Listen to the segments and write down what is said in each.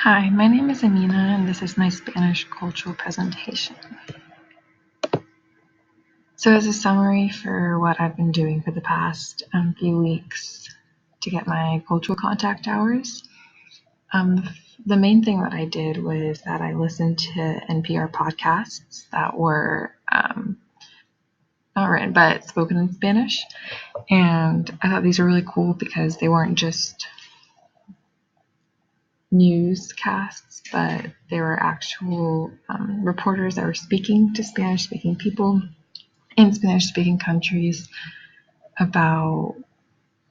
Hi, my name is Amina, and this is my Spanish cultural presentation. So as a summary for what I've been doing for the past few weeks to get my cultural contact hours, the main thing that I did was that I listened to NPR podcasts that were not written, but spoken in Spanish. And I thought these were really cool because they weren't just newscasts, but they were actual reporters that were speaking to Spanish-speaking people in Spanish-speaking countries about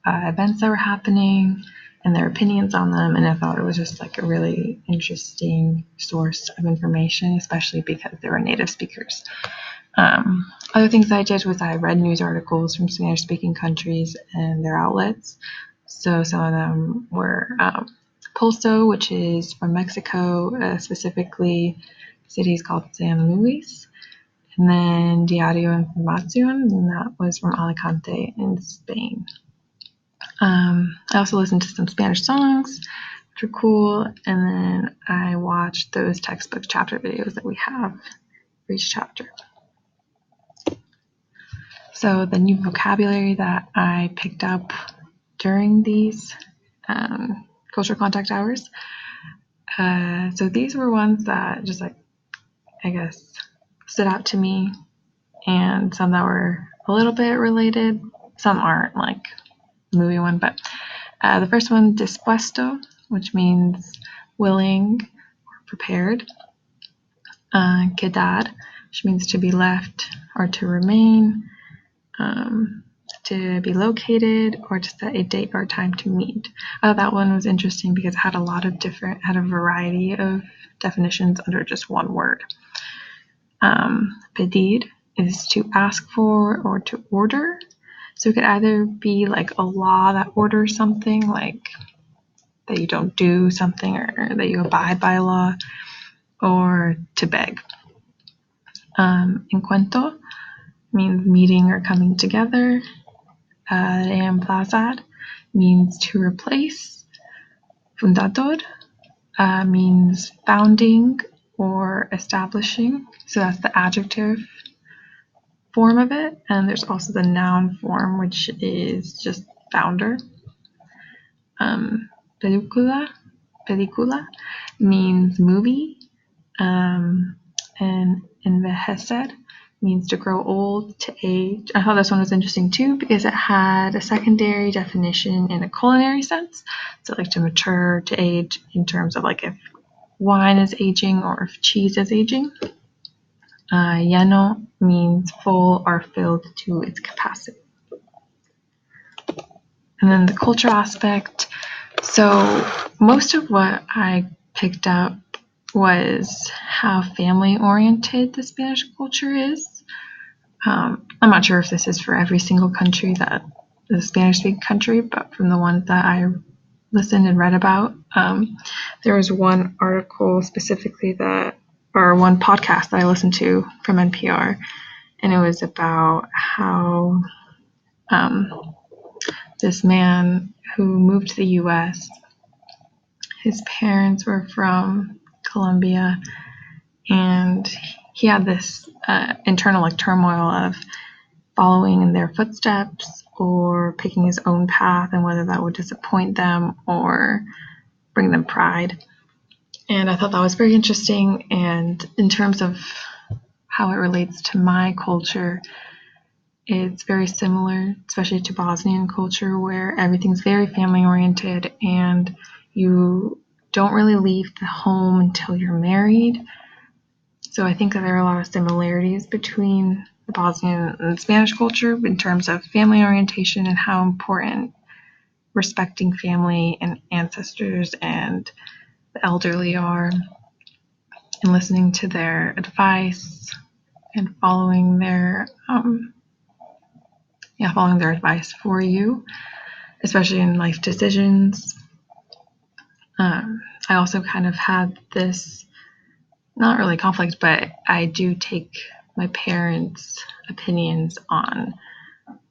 events that were happening and their opinions on them. And I thought it was just like a really interesting source of information, especially because they were native speakers. Other things I did was I read news articles from Spanish-speaking countries and their outlets. So some of them were Pulso, which is from Mexico, specifically cities called San Luis, and then Diario Información, and that was from Alicante in Spain. I also listened to some Spanish songs, which were cool, and then I watched those textbook chapter videos that we have for each chapter. So the new vocabulary that I picked up during these cultural contact hours, so these were ones that just stood out to me, and some that were a little bit related, some aren't, like the movie one, but the first one, dispuesto, which means willing or prepared. Quedar, which means to be left or to remain, to be located, or to set a date or time to meet. That one was interesting because it had a variety of definitions under just one word. Pedir is to ask for or to order. So it could either be like a law that orders something, like that you don't do something or that you abide by a law, or to beg. Encuentro means meeting or coming together. Reemplazar means to replace. Fundador means founding or establishing. So that's the adjective form of it. And there's also the noun form, which is just founder. Película means movie. And envejecer means to grow old, to age. I thought this one was interesting too because it had a secondary definition in a culinary sense. So like to mature, to age in terms of like if wine is aging or if cheese is aging. Lleno means full or filled to its capacity. And then the culture aspect. So most of what I picked up was how family-oriented the Spanish culture is. I'm not sure if this is for every single country that the Spanish-speaking country, but from the ones that I listened and read about, there was one article specifically or one podcast that I listened to from NPR, and it was about how this man who moved to the U.S., his parents were from Colombia, and he had this internal turmoil of following in their footsteps or picking his own path, and whether that would disappoint them or bring them pride. And I thought that was very interesting. And in terms of how it relates to my culture, it's very similar, especially to Bosnian culture, where everything's very family oriented and you don't really leave the home until you're married. So I think that there are a lot of similarities between the Bosnian and Spanish culture in terms of family orientation and how important respecting family and ancestors and the elderly are, and listening to their advice and following their advice for you, especially in life decisions. I also kind of had this, not really conflict, but I do take my parents' opinions on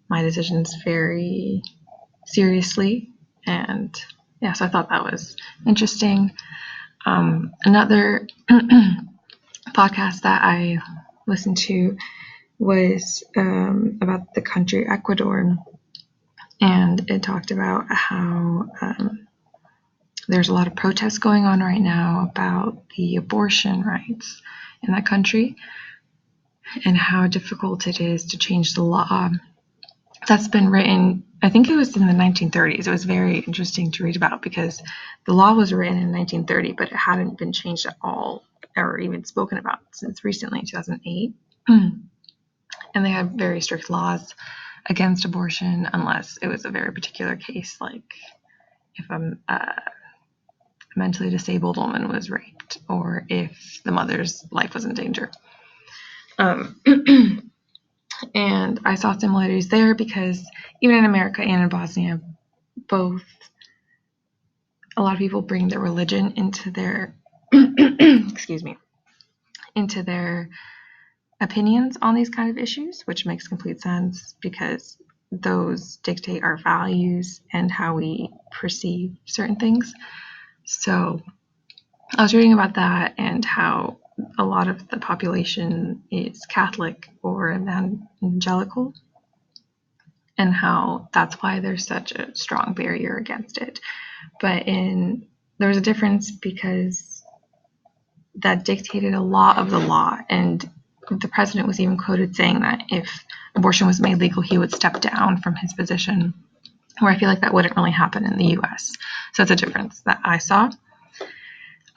my decisions very seriously. And yeah, so I thought that was interesting. Another podcast that I listened to was about the country Ecuador, and it talked about how there's a lot of protests going on right now about the abortion rights in that country and how difficult it is to change the law that's been written. I think it was in the 1930s. It was very interesting to read about because the law was written in 1930, but it hadn't been changed at all or even spoken about since recently, 2008. And they have very strict laws against abortion unless it was a very particular case, like if a mentally disabled woman was raped or if the mother's life was in danger. And I saw similarities there because even in America and in Bosnia, both a lot of people bring their religion into their into their opinions on these kind of issues, which makes complete sense because those dictate our values and how we perceive certain things. So I was reading about that and how a lot of the population is Catholic or evangelical, and how that's why there's such a strong barrier against it. But there was a difference because that dictated a lot of the law, and the president was even quoted saying that if abortion was made legal, he would step down from his position, where I feel like that wouldn't really happen in the US. So it's a difference that I saw.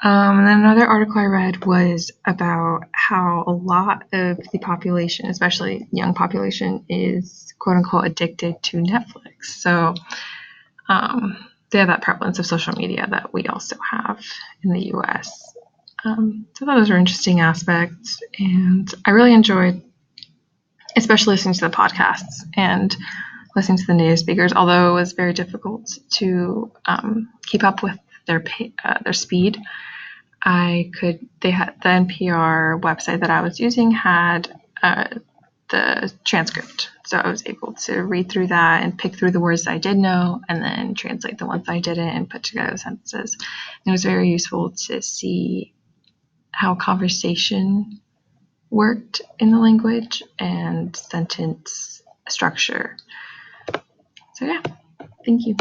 And then another article I read was about how a lot of the population, especially young population, is quote unquote addicted to Netflix. So they have that prevalence of social media that we also have in the US. So I thought those were interesting aspects, and I really enjoyed especially listening to the podcasts and listening to the native speakers, although it was very difficult to keep up with their speed. They had the NPR website that I was using had the transcript. So I was able to read through that and pick through the words I did know and then translate the ones I didn't and put together sentences. And it was very useful to see how conversation worked in the language and sentence structure. So yeah, thank you.